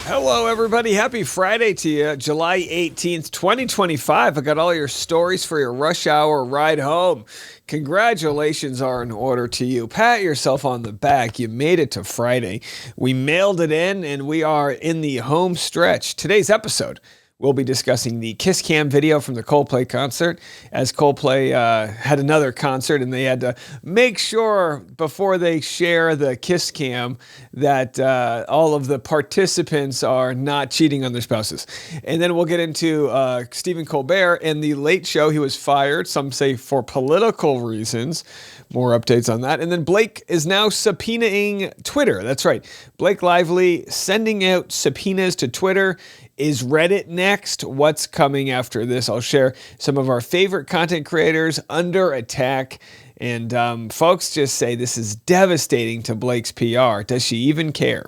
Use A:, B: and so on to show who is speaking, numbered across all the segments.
A: Hello, everybody. Happy Friday to you. July 18th, 2025. I got all your stories for your rush hour ride home. Congratulations are in order to you. Pat yourself on the back. You made it to Friday. We mailed it in, and we are in the home stretch. Today's episode, we'll be discussing the Kiss Cam video from the Coldplay concert, as Coldplay had another concert and they had to make sure before they share the Kiss Cam that all of the participants are not cheating on their spouses. And then we'll get into Stephen Colbert and the Late Show. He was fired, some say for political reasons. More updates on that. And then Blake is now subpoenaing Twitter. That's right. Blake Lively sending out subpoenas to Twitter. Is Reddit next? What's coming after this? I'll share some of our favorite content creators under attack. And folks just say this is devastating to Blake's PR. Does she even care?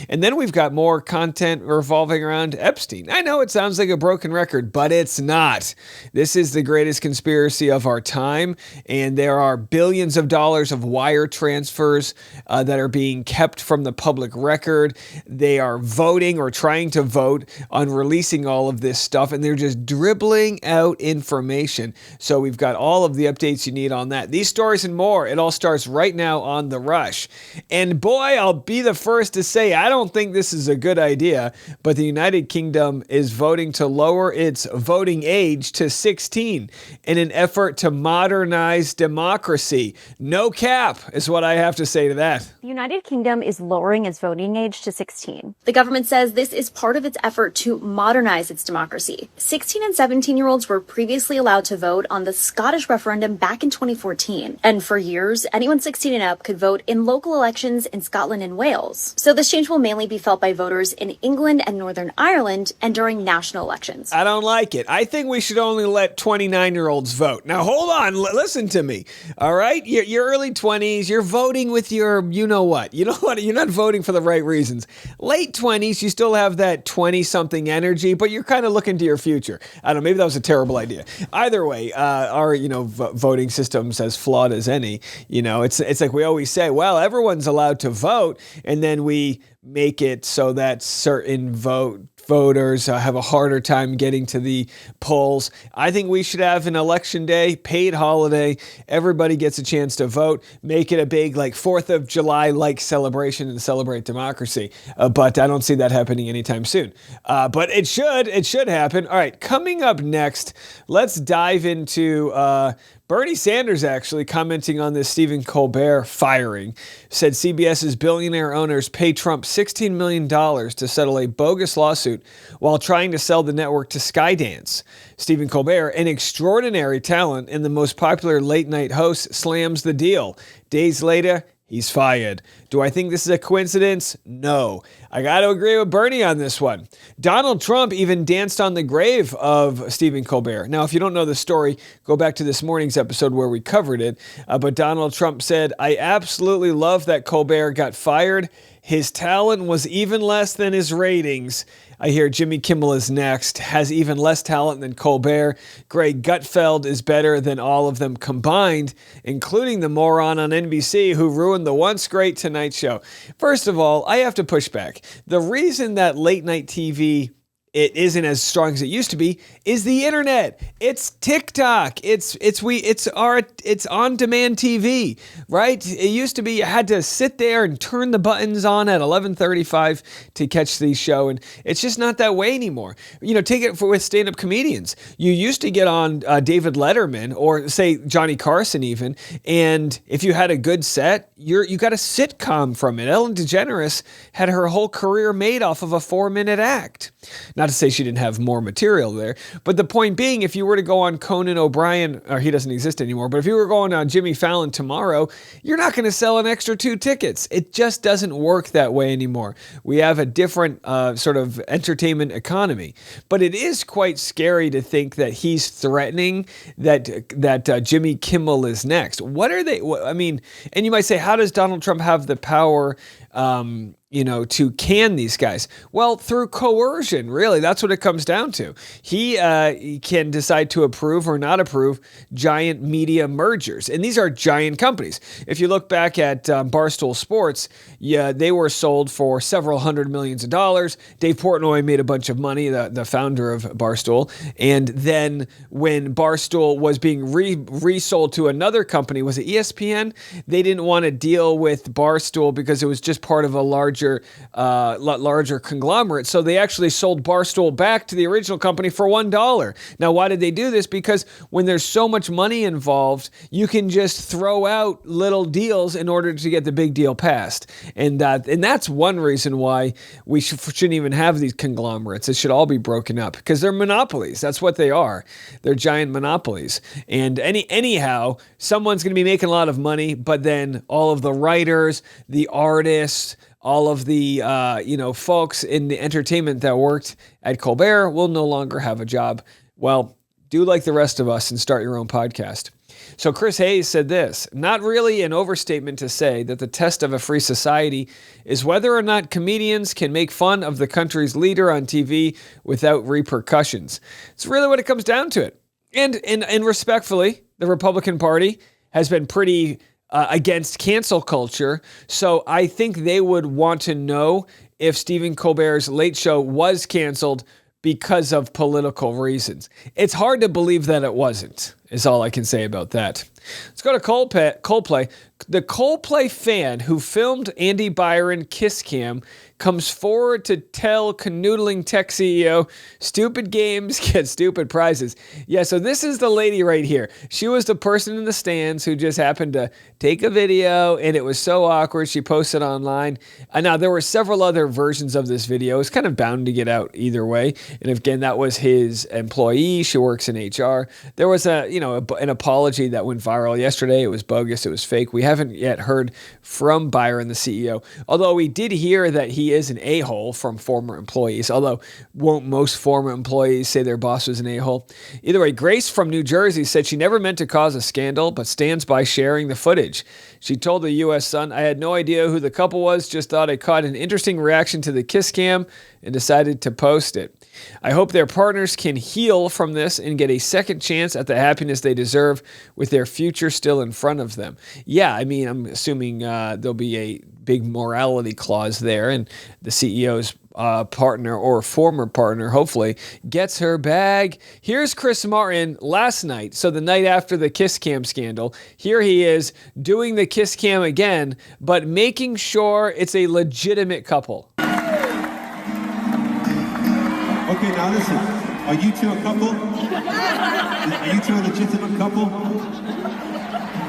A: And then we've got more content revolving around Epstein. I know it sounds like a broken record, but it's not. This is the greatest conspiracy of our time, and there are billions of dollars of wire transfers that are being kept from the public record. They are voting or trying to vote on releasing all of this stuff, and they're just dribbling out information. So we've got all of the updates you need on that. These stories and more. It all starts right now on The Rush. And boy, I'll be the first to say I don't think this is a good idea, but the United Kingdom is voting to lower its voting age to 16 in an effort to modernize democracy. No cap is what I have to say to that.
B: The United Kingdom is lowering its voting age to 16. The government says this is part of its effort to modernize its democracy. 16 and 17-year-olds were previously allowed to vote on the Scottish referendum back in 2014. And for years, anyone 16 and up could vote in local elections in Scotland and Wales. So this change will mainly be felt by voters in England and Northern Ireland and during national elections.
A: I don't like it. I think we should only let 29-year-olds vote. Now, hold on. Listen to me. All right? Your early 20s, you're voting with your you-know-what. You know what? You're not voting for the right reasons. Late 20s, you still have that 20-something energy, but you're kind of looking to your future. I don't know. Maybe that was a terrible idea. Either way, our voting system's as flawed as any. It's like we always say, well, everyone's allowed to vote, and then we make it so that certain voters have a harder time getting to the polls. I think we should have an election day, paid holiday. Everybody gets a chance to vote. Make it a big 4th of July celebration and celebrate democracy. But I don't see that happening anytime soon. But it should happen. All right, coming up next, let's dive into Bernie Sanders actually commenting on this Stephen Colbert firing, said CBS's billionaire owners pay Trump $16 million to settle a bogus lawsuit while trying to sell the network to Skydance. Stephen Colbert, an extraordinary talent and the most popular late-night host, slams the deal. Days later, he's fired. Do I think this is a coincidence? No. I got to agree with Bernie on this one. Donald Trump even danced on the grave of Stephen Colbert. Now, if you don't know the story, go back to this morning's episode where we covered it. But Donald Trump said, I absolutely love that Colbert got fired. His talent was even less than his ratings. I hear Jimmy Kimmel is next, has even less talent than Colbert. Greg Gutfeld is better than all of them combined, including the moron on NBC who ruined the once great Tonight Show. First of all, I have to push back. The reason that late night TV it isn't as strong as it used to be is the internet. It's TikTok. It's on-demand TV, right? It used to be you had to sit there and turn the buttons on at 11:35 to catch the show, and it's just not that way anymore. Take it with stand-up comedians. You used to get on David Letterman or say Johnny Carson even, and if you had a good set, you got a sitcom from it. Ellen DeGeneres had her whole career made off of a 4-minute act. Not to say she didn't have more material there, but the point being, if you were to go on Conan O'Brien, or he doesn't exist anymore, but if you were going on Jimmy Fallon tomorrow, you're not going to sell an extra 2 tickets. It just doesn't work that way anymore. We have a different sort of entertainment economy, but it is quite scary to think that he's threatening that Jimmy Kimmel is next. What are they? And you might say, how does Donald Trump have the power to can these guys? Well, through coercion, really. That's what it comes down to. He can decide to approve or not approve giant media mergers. And these are giant companies. If you look back at Barstool Sports, they were sold for several hundred millions of dollars. Dave Portnoy made a bunch of money, the founder of Barstool. And then when Barstool was being resold to another company, was it ESPN? They didn't want to deal with Barstool because it was just part of a larger conglomerate. So they actually sold Barstool back to the original company for $1. Now, why did they do this? Because when there's so much money involved, you can just throw out little deals in order to get the big deal passed. And that's one reason why we shouldn't even have these conglomerates. It should all be broken up because they're monopolies. That's what they are. They're giant monopolies. And anyhow, someone's going to be making a lot of money, but then all of the writers, the artists, all of the folks in the entertainment that worked at Colbert will no longer have a job. Well, do like the rest of us and start your own podcast. So Chris Hayes said this: not really an overstatement to say that the test of a free society is whether or not comedians can make fun of the country's leader on TV without repercussions. It's really what it comes down to it. And respectfully, the Republican Party has been pretty against cancel culture. So I think they would want to know if Stephen Colbert's Late Show was canceled because of political reasons. It's hard to believe that it wasn't, is all I can say about that. Let's go to Coldplay. The Coldplay fan who filmed Andy Byron kiss cam comes forward to tell canoodling tech CEO, stupid games get stupid prizes. Yeah, so this is the lady right here. She was the person in the stands who just happened to take a video, and it was so awkward, she posted online. Now, there were several other versions of this video. It's kind of bound to get out either way. And again, that was his employee. She works in HR. There was an apology that went viral yesterday. It was bogus. It was fake. We haven't yet heard from Byron, the CEO, although we did hear that he is an a-hole from former employees, although won't most former employees say their boss was an a-hole? Either way, Grace from New Jersey said she never meant to cause a scandal, but stands by sharing the footage. She told the U.S. Sun, "I had no idea who the couple was, just thought I caught an interesting reaction to the kiss cam and decided to post it. I hope their partners can heal from this and get a second chance at the happiness they deserve with their future still in front of them." Yeah, I mean, I'm assuming there'll be a big morality clause there, and the CEO's partner or former partner, hopefully, gets her bag. Here's Chris Martin last night, so the night after the kiss cam scandal. Here he is doing the kiss cam again, but making sure it's a legitimate couple.
C: Okay, now listen. Are you two a couple? Are you two a legitimate couple?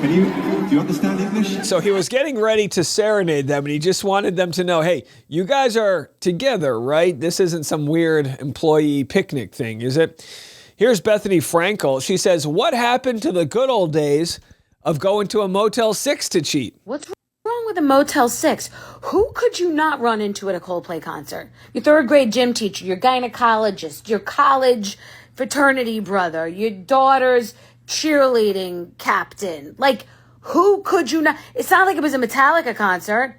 C: Do you understand English?
A: So he was getting ready to serenade them, and he just wanted them to know, hey, you guys are together, right? This isn't some weird employee picnic thing, is it? Here's Bethany Frankel. She says, what happened to the good old days of going to a Motel 6 to cheat?
D: What's wrong with a Motel 6? Who could you not run into at a Coldplay concert? Your third grade gym teacher, your gynecologist, your college fraternity brother, your daughter's cheerleading captain. Like, who could you not? It's not like it was a Metallica concert.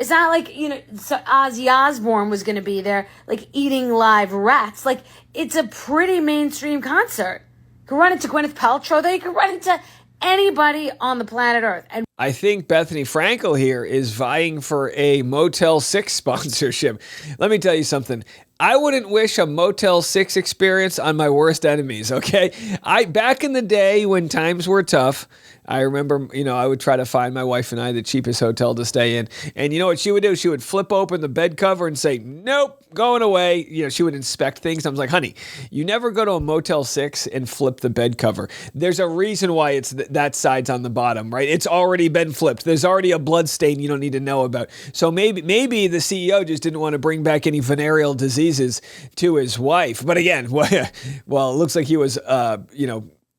D: It's not like, so Ozzy Osbourne was going to be there, like, eating live rats. Like, it's a pretty mainstream concert. You can run into Gwyneth Paltrow there. You can run into anybody on the planet Earth. And
A: I think Bethany Frankel here is vying for a Motel 6 sponsorship. Let me tell you something. I wouldn't wish a Motel 6 experience on my worst enemies, okay? Back in the day when times were tough, I remember, I would try to find my wife and I the cheapest hotel to stay in. And you know what she would do? She would flip open the bed cover and say, nope, going away. She would inspect things. I was like, honey, you never go to a Motel 6 and flip the bed cover. There's a reason why it's that side's on the bottom, right? It's already been flipped. There's already a blood stain you don't need to know about. So maybe the CEO just didn't want to bring back any venereal diseases to his wife. But again, well, it looks like he was,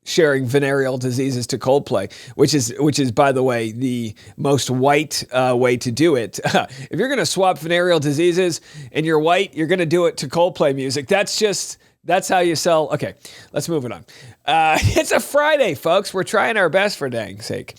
A: sharing venereal diseases to Coldplay, which is, by the way, the most white way to do it. If you're going to swap venereal diseases and you're white, you're going to do it to Coldplay music. That's just That's how you sell. Okay, let's move it on. It's a Friday, folks. We're trying our best, for dang sake.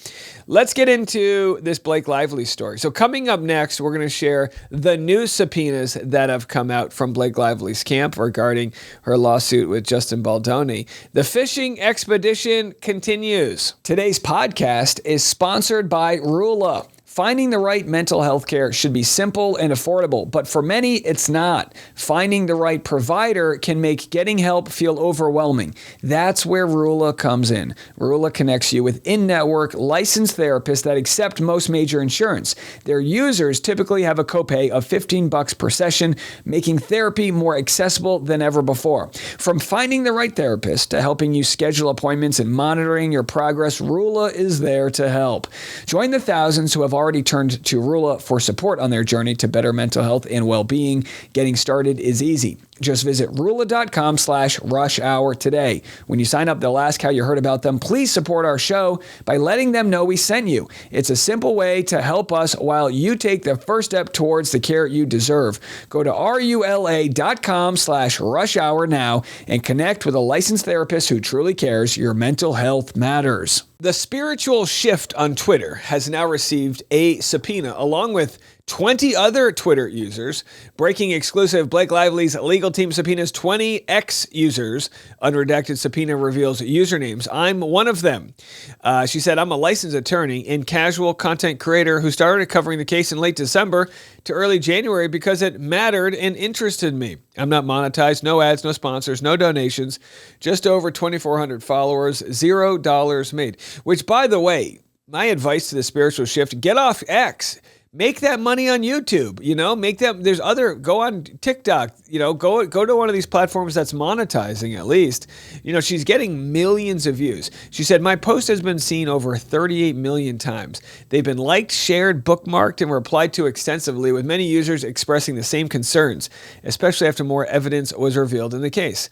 A: Let's get into this Blake Lively story. So coming up next, we're going to share the new subpoenas that have come out from Blake Lively's camp regarding her lawsuit with Justin Baldoni. The fishing expedition continues. Today's podcast is sponsored by Rula. Finding the right mental health care should be simple and affordable, but for many, it's not. Finding the right provider can make getting help feel overwhelming. That's where Rula comes in. Rula connects you with in-network licensed therapists that accept most major insurance. Their users typically have a copay of $15 per session, making therapy more accessible than ever before. From finding the right therapist to helping you schedule appointments and monitoring your progress, Rula is there to help. Join the thousands who have already turned to Rula for support on their journey to better mental health and well-being. Getting started is easy. Just visit rula.com/rushhour today. When you sign up, they'll ask how you heard about them. Please support our show by letting them know we sent you. It's a simple way to help us while you take the first step towards the care you deserve. Go to rula.com/rushhour now and connect with a licensed therapist who truly cares. Your mental health matters. The Spiritual Shift on Twitter has now received a subpoena along with 20 other Twitter users. Breaking exclusive, Blake Lively's legal team subpoenas 20 ex-users. Unredacted subpoena reveals usernames. I'm one of them. She said, I'm a licensed attorney and casual content creator who started covering the case in late December to early January because it mattered and interested me. I'm not monetized, no ads, no sponsors, no donations, just over 2,400 followers, $0 made. Which, by the way, my advice to the Spiritual Shift, get off X. Make that money on YouTube, make that, go on TikTok, go to one of these platforms that's monetizing at least. She's getting millions of views. She said, my post has been seen over 38 million times. They've been liked, shared, bookmarked, and replied to extensively, with many users expressing the same concerns, especially after more evidence was revealed in the case.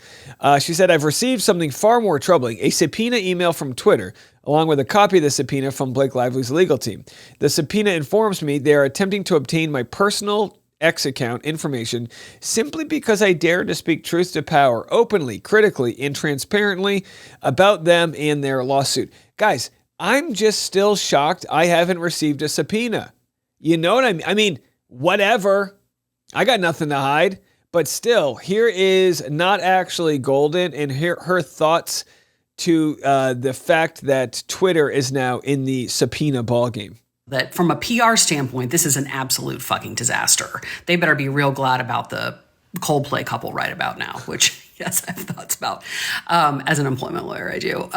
A: She said, I've received something far more troubling, a subpoena email from Twitter, along with a copy of the subpoena from Blake Lively's legal team. The subpoena informs me they are attempting to obtain my personal X account information simply because I dared to speak truth to power openly, critically, and transparently about them and their lawsuit. Guys, I'm just still shocked I haven't received a subpoena. You know what I mean? I mean, whatever. I got nothing to hide. But still, here is not actually Golden and her thoughts to the fact that Twitter is now in the subpoena ballgame.
E: That from a PR standpoint, this is an absolute fucking disaster. They better be real glad about the Coldplay couple right about now, which, yes, I have thoughts about. As an employment lawyer, I do.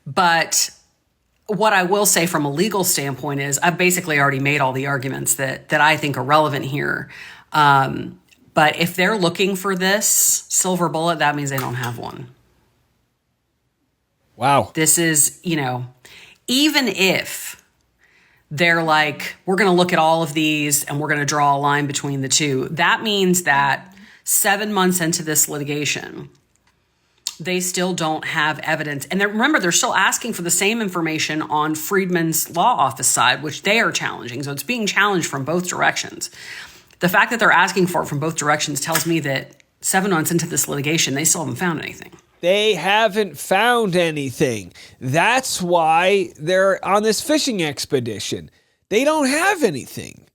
E: But what I will say from a legal standpoint is I've basically already made all the arguments that I think are relevant here. But if they're looking for this silver bullet, that means they don't have one.
A: Wow.
E: This is, even if they're like, we're going to look at all of these and we're going to draw a line between the two, that means that 7 months into this litigation, they still don't have evidence. And remember, they're still asking for the same information on Friedman's law office side, which they are challenging. So it's being challenged from both directions. The fact that they're asking for it from both directions tells me that 7 months into this litigation, they still haven't found anything.
A: They haven't found anything. That's why they're on this fishing expedition. They don't have anything.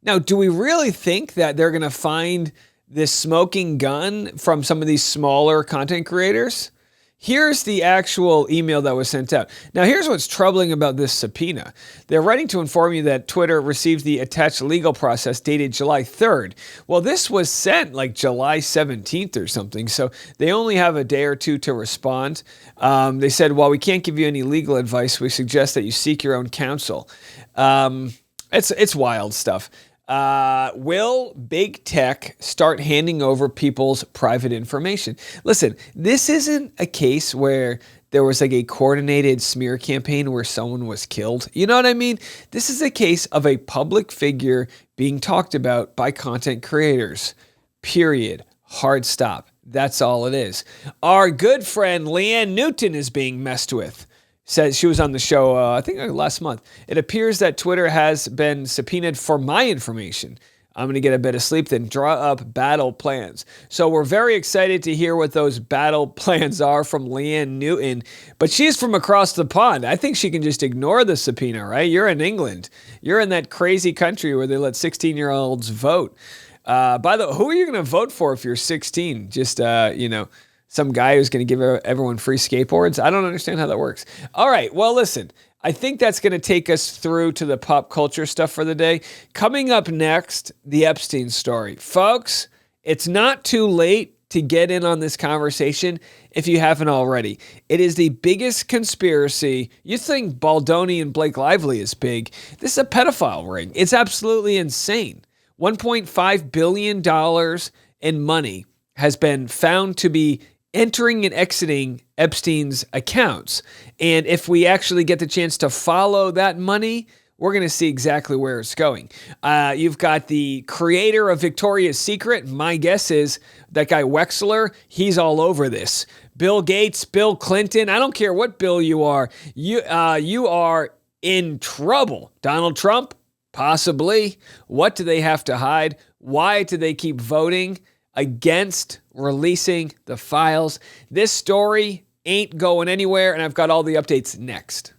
A: Now, do we really think that they're going to find this smoking gun from some of these smaller content creators? Here's the actual email that was sent out. Now, here's what's troubling about this subpoena. They're writing to inform you that Twitter received the attached legal process dated July 3rd. Well, this was sent like July 17th or something, so they only have a day or two to respond. They said, while we can't give you any legal advice, we suggest that you seek your own counsel. It's wild stuff. Will big tech start handing over people's private information? Listen, this isn't a case where there was like a coordinated smear campaign where someone was killed. You know what I mean? This is a case of a public figure being talked about by content creators. Period. Hard stop. That's all it is. Our good friend Leanne Newton is being messed with. Says she was on the show, I think last month. It appears that Twitter has been subpoenaed for my information. I'm going to get a bit of sleep, then draw up battle plans. So we're very excited to hear what those battle plans are from Leanne Newton, but she's from across the pond. I think she can just ignore the subpoena, right? You're in England. You're in that crazy country where they let 16-year-olds vote. By the way, who are you going to vote for if you're 16? Just, some guy who's going to give everyone free skateboards? I don't understand how that works. All right, well, listen. I think that's going to take us through to the pop culture stuff for the day. Coming up next, the Epstein story. Folks, it's not too late to get in on this conversation if you haven't already. It is the biggest conspiracy. You think Baldoni and Blake Lively is big. This is a pedophile ring. It's absolutely insane. $1.5 billion in money has been found to be entering and exiting Epstein's accounts. And if we actually get the chance to follow that money, we're going to see exactly where it's going. You've got the creator of Victoria's Secret. My guess is that guy Wexler, he's all over this. Bill Gates, Bill Clinton, I don't care what bill you are, you are in trouble. Donald Trump, possibly. What do they have to hide? Why do they keep voting against releasing the files? This story ain't going anywhere, and I've got all the updates next.